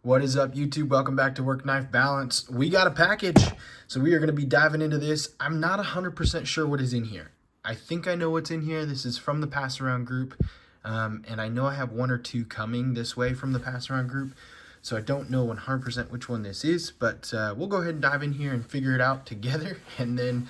What is up, YouTube? Welcome back to Work Knife Balance. We got a package, so we are going to be diving into this. I'm not 100% sure what is in here. I think I know what's in here. This is from the Pass Around group, and I know I have one or two coming this way from the Pass Around group, so I don't know 100% which one this is, but we'll go ahead and dive in here and figure it out together, and then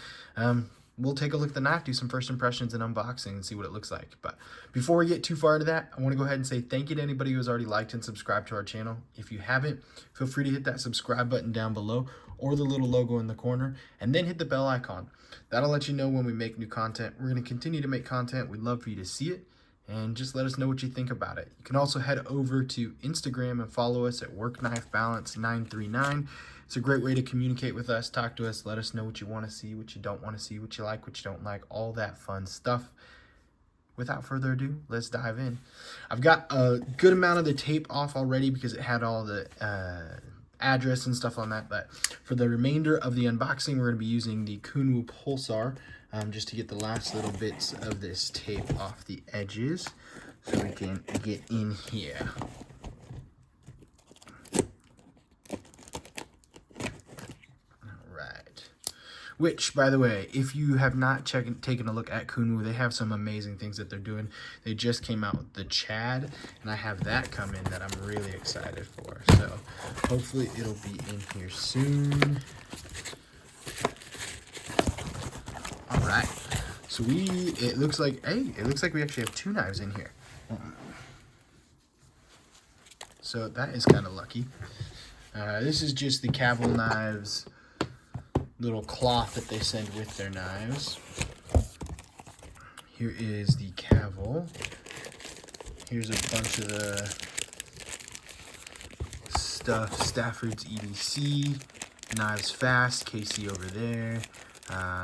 we'll take a look at the knife, do some first impressions and unboxing and see what it looks like. But before we get too far into that, I want to go ahead and say thank you to anybody who has already liked and subscribed to our channel. If you haven't, feel free to hit that subscribe button down below or the little logo in the corner, and then hit the bell icon. That'll let you know when we make new content. We're going to continue to make content. We'd love for you to see it, and just let us know what you think about it. You can also head over to Instagram and follow us at WorkKnifeBalance939. It's a great way to communicate with us, talk to us, let us know what you want to see, what you don't want to see, what you like, what you don't like, all that fun stuff. Without further ado, let's dive in. I've got a good amount of the tape off already because it had all the address and stuff on that, but for the remainder of the unboxing, we're going to be using the Kunwu Pulsar just to get the last little bits of this tape off the edges so we can get in here. Which, by the way, if you have not taken a look at Kunwu, they have some amazing things that they're doing. They just came out with the Chad, and I have that coming that I'm really excited for. So hopefully it'll be in here soon. All right. So it looks like we actually have two knives in here. So that is kind of lucky. This is just the Cavill knives little cloth that they send with their knives. Here is the Cavill. Here's a bunch of the stuff. Stafford's EDC, Knives Fast, Casey over there.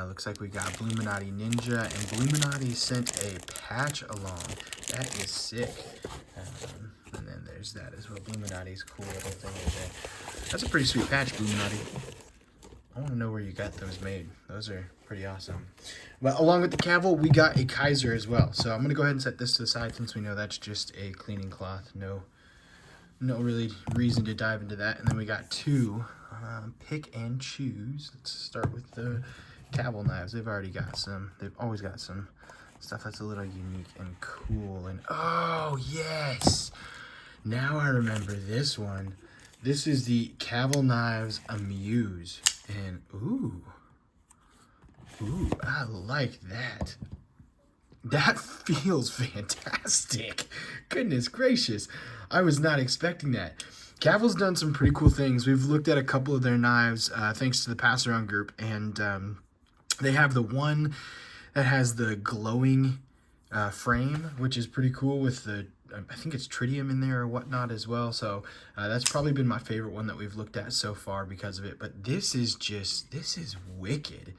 Looks like we got Bluminati Ninja, and Bluminati sent a patch along. That is sick. And then there's that as well. Bluminati's cool little thing right there. That's a pretty sweet patch, Bluminati. I want to know where you got those made. Those are pretty awesome. But along with the Cavill, we got a Kaiser as well. So I'm going to go ahead and set this to the side since we know that's just a cleaning cloth. No really reason to dive into that. And then we got two pick and choose. Let's start with the Cavill knives. They've already got some. They've always got some stuff that's a little unique and cool. And oh, yes. Now I remember this one. This is the Cavill Knives Amuse. And ooh, I like that. That feels fantastic. Goodness gracious. I was not expecting that. Cavill's done some pretty cool things. We've looked at a couple of their knives thanks to the Pass Around group, and they have the one that has the glowing frame, which is pretty cool with the I think it's tritium in there or whatnot as well. So that's probably been my favorite one that we've looked at so far because of it. But this is wicked.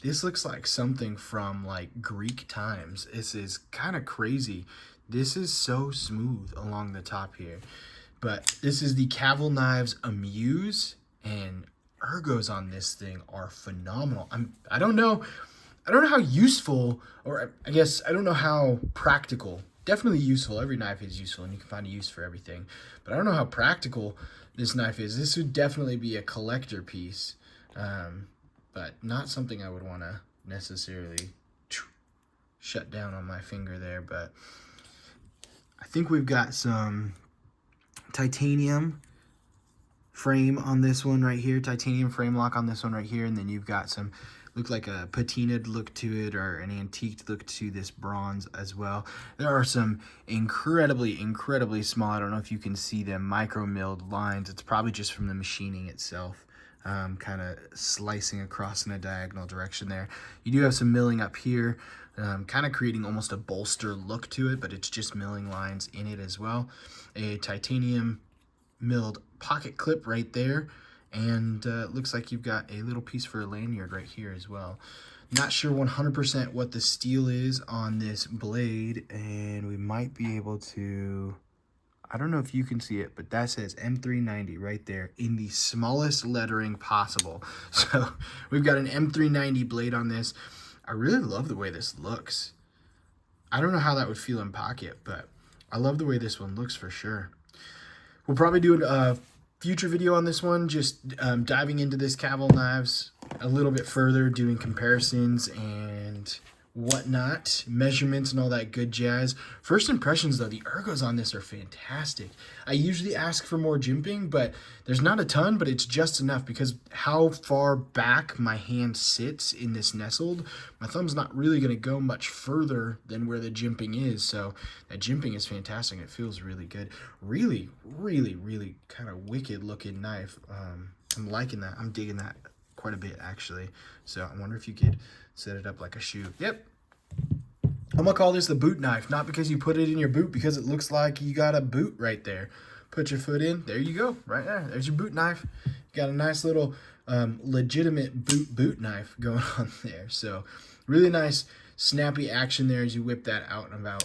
This looks like something from like Greek times. This is kind of crazy. This is so smooth along the top here. But this is the Cavill Knives Amuse, and ergos on this thing are phenomenal. I don't know how useful, or I guess I don't know how practical. Definitely useful. Every knife is useful, and you can find a use for everything. But I don't know how practical this knife is. This would definitely be a collector piece, but not something I would want to necessarily shut down on my finger there. But I think we've got some titanium frame on this one right here, titanium frame lock on this one right here, and then you've got some look like a patinaed look to it or an antiqued look to this bronze as well. There are some incredibly small, I don't know if you can see them, micro milled lines. It's probably just from the machining itself, kind of slicing across in a diagonal direction there. You do have some milling up here, kind of creating almost a bolster look to it, but it's just milling lines in it as well. A titanium milled pocket clip right there. And looks like you've got a little piece for a lanyard right here as well. Not sure 100% what the steel is on this blade, and we might be able to, I don't know if you can see it, but that says M390 right there in the smallest lettering possible. So we've got an M390 blade on this. I really love the way this looks. I don't know how that would feel in pocket, but I love the way this one looks for sure. We'll probably do future video on this one, just diving into this Cavil knives a little bit further, doing comparisons and whatnot, measurements and all that good jazz. First impressions though, the ergos on this are fantastic. I usually ask for more jimping, but there's not a ton, but it's just enough because how far back my hand sits in this nestled, my thumb's not really going to go much further than where the jimping is. So that jimping is fantastic. It feels really good. Really, really, really kind of wicked looking knife. I'm liking that. I'm digging that quite a bit actually. So I wonder if you could set it up like a shoe. Yep. I'm gonna call this the boot knife, not because you put it in your boot, because it looks like you got a boot right there. Put your foot in, there you go, right there. There's your boot knife. You got a nice little legitimate boot knife going on there. So really nice snappy action there as you whip that out and about.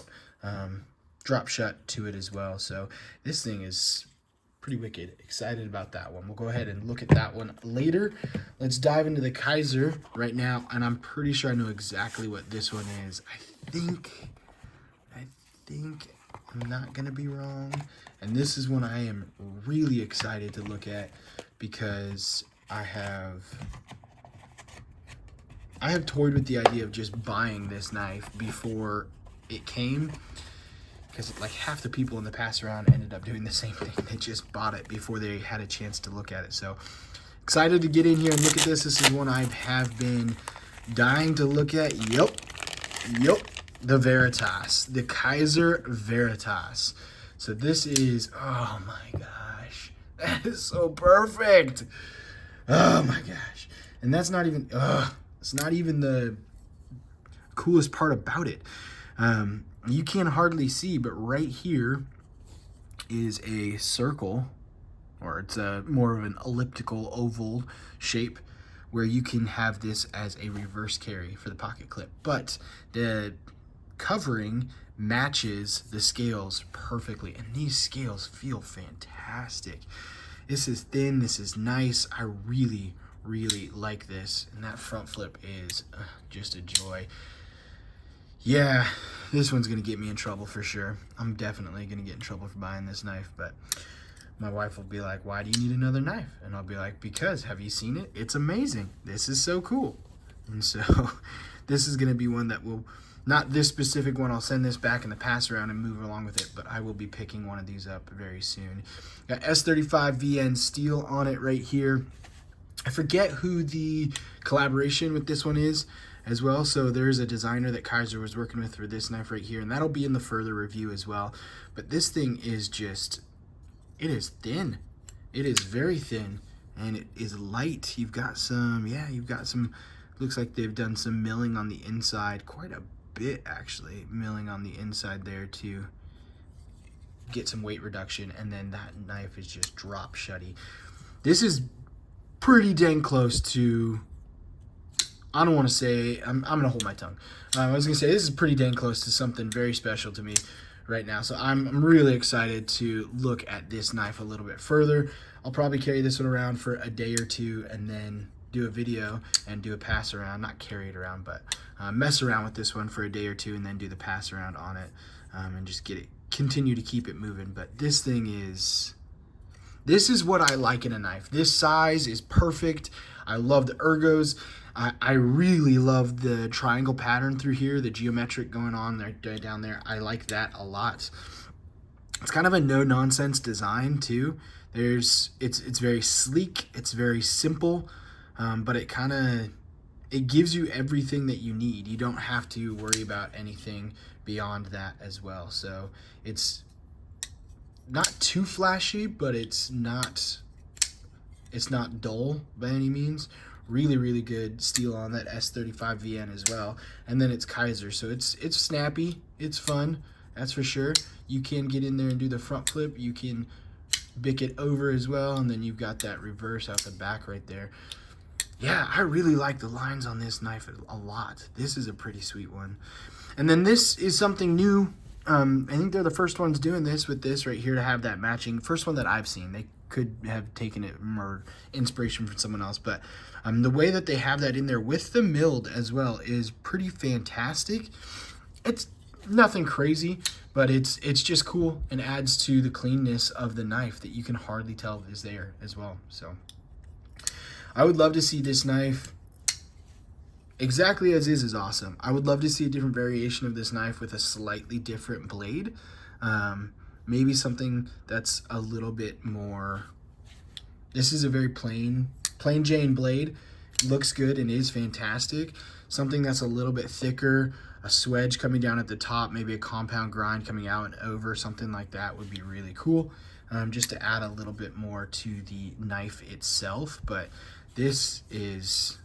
Drop shut to it as well. So this thing is pretty wicked. Excited about that one. We'll go ahead and look at that one later. Let's dive into the Kaiser right now, and I'm pretty sure I know exactly what this one is. I think I'm not gonna be wrong. And this is one I am really excited to look at because I have toyed with the idea of just buying this knife before it came, because like half the people in the pass around ended up doing the same thing. They just bought it before they had a chance to look at it. So excited to get in here and look at this. This is one I have been dying to look at. Yep. The Veritas, the Kaiser Veritas. So this is, oh my gosh, that is so perfect. Oh my gosh. And that's not even, it's not even the coolest part about it. You can hardly see, but right here is a circle, or it's a more of an elliptical oval shape where you can have this as a reverse carry for the pocket clip. But the covering matches the scales perfectly, and these scales feel fantastic. This is thin, this is nice. I really, really like this, and that front flip is just a joy. Yeah, this one's gonna get me in trouble for sure. I'm definitely gonna get in trouble for buying this knife, but my wife will be like, why do you need another knife? And I'll be like, because have you seen it? It's amazing. This is so cool. And so this is gonna be one that will, not this specific one, I'll send this back in the pass around and move along with it, but I will be picking one of these up very soon. Got S35 VN steel on it right here. I forget who the collaboration with this one is as well. So there's a designer that Kaiser was working with for this knife right here, and that'll be in the further review as well. But this thing is just, it is thin. It is very thin, and it is light. You've got some, looks like they've done some milling on the inside, quite a bit actually, milling on the inside there to get some weight reduction, and then that knife is just drop shutty. This is pretty dang close to, I don't want to say, I'm gonna hold my tongue. I was gonna say this is pretty dang close to something very special to me right now. So I'm really excited to look at this knife a little bit further. I'll probably carry this one around for a day or two and then do a video and do a pass around, not carry it around, but mess around with this one for a day or two and then do the pass around on it, and just continue to keep it moving. But this thing is, this is what I like in a knife. This size is perfect. I love the ergos. I really love the triangle pattern through here, the geometric going on there, down there. I like that a lot. It's kind of a no-nonsense design too. It's very sleek. It's very simple, but it gives you everything that you need. You don't have to worry about anything beyond that as well. So it's not too flashy, but it's not dull by any means. Really, really good steel on that S35 VN as well. And then it's Kaiser, so it's snappy, it's fun, that's for sure. You can get in there and do the front flip. You can bick it over as well, and then you've got that reverse out the back right there. Yeah, I really like the lines on this knife a lot. This is a pretty sweet one. And then this is something new. I think they're the first ones doing this with this right here, to have that matching. First one that I've seen. They could have taken it more inspiration from someone else, but the way that they have that in there with the milled as well is pretty fantastic. It's Nothing crazy, but it's just cool and adds to the cleanness of the knife that you can hardly tell is there as well. So I would love to see this knife exactly as is awesome. I would love to see a different variation of this knife with a slightly different blade. Maybe something that's a little bit more, this is a very plain Jane blade. Looks good and is fantastic. Something that's a little bit thicker, a swedge coming down at the top, maybe a compound grind coming out and over, something like that would be really cool, just to add a little bit more to the knife itself. But this is,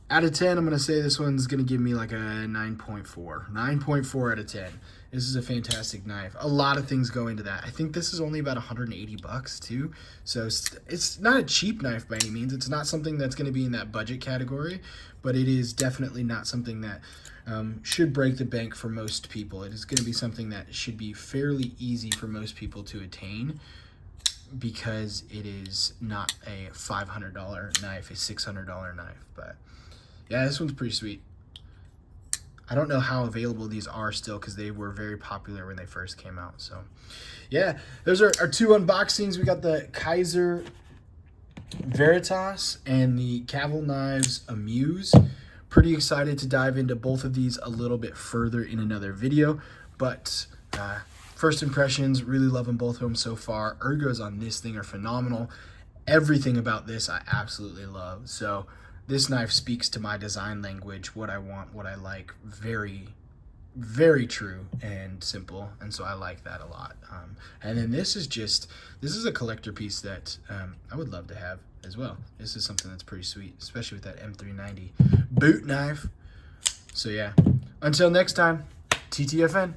out of 10, I'm going to say this one's going to give me like a 9.4. 9.4 out of 10. This is a fantastic knife. A lot of things go into that. I think this is only about 180 bucks too. So it's not a cheap knife by any means. It's not something that's going to be in that budget category, but it is definitely not something that should break the bank for most people. It is going to be something that should be fairly easy for most people to attain, because it is not a $500 knife, a $600 knife. But yeah, this one's pretty sweet. I don't know how available these are still, because they were very popular when they first came out. So yeah, those are our two unboxings. We got the Kaiser Veritas and the Cavil Knives Amuse. Pretty excited to dive into both of these a little bit further in another video. But first impressions, really loving both of them so far. Ergos on this thing are phenomenal. Everything about this I absolutely love. So this knife speaks to my design language, what I want, what I like. Very, very true and simple, and so I like that a lot. And then this is a collector piece that I would love to have as well. This is something that's pretty sweet, especially with that M390 boot knife. So yeah, until next time, TTFN.